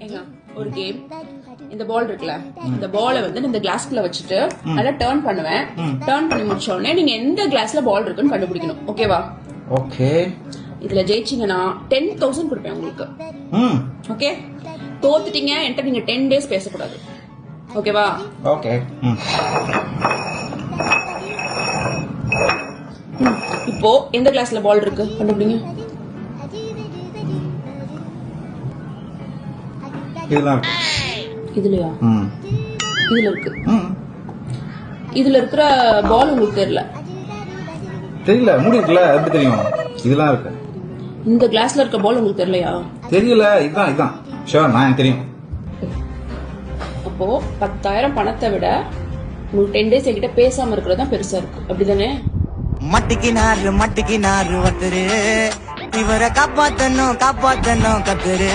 ஏங்க ஒரு கேம். இந்த பால் இருக்குல்ல, இந்த பாலை வந்து இந்த கிளாஸ்க்குள்ள வச்சுட்டு நல்லா டர்ன் பண்ணுவேன். டர்ன் பண்ணி முடிச்ச உடனே நீங்க எந்த கிளாஸ்ல பால் இருக்குன்னு கண்டுபிடிக்கணும். ஓகேவா? ஓகே. இதுல ஜெயிச்சீங்கன்னா 10,000 கொடுப்பேன் உங்களுக்கு. ஓகே? தோத்துட்டீங்க என்கிட்ட நீங்க 10 days பேசக்கூடாது. ஓகேவா? ஓகே. இப்போ எந்த கிளாஸ்ல பால் இருக்கு கண்டுபிடிங்க. இதுதான். இதுலயா? இதுல இருக்கு. இதுல இருக்கிற பால் உங்களுக்கு தெரியல. தெரியல, மூடி இருக்குல்ல, எப்படி தெரியும்? இதெல்லாம் இருக்கு. இந்த கிளாஸ்ல இருக்க பால் உங்களுக்கு தெரியலையா? தெரியல. இதான் ஷூர், நான் எனக்கு தெரியும். அப்போ 10,000 பணத்தை விட உங்களுக்கு 10 days என்கிட்ட பேசாம இருக்கிறது தான் பெருசா இருக்கு. அப்படிதானே? மட்டிக்கினாரு ஒருத்தரு, இவரை காப்பாத்தணும் கத்துரு.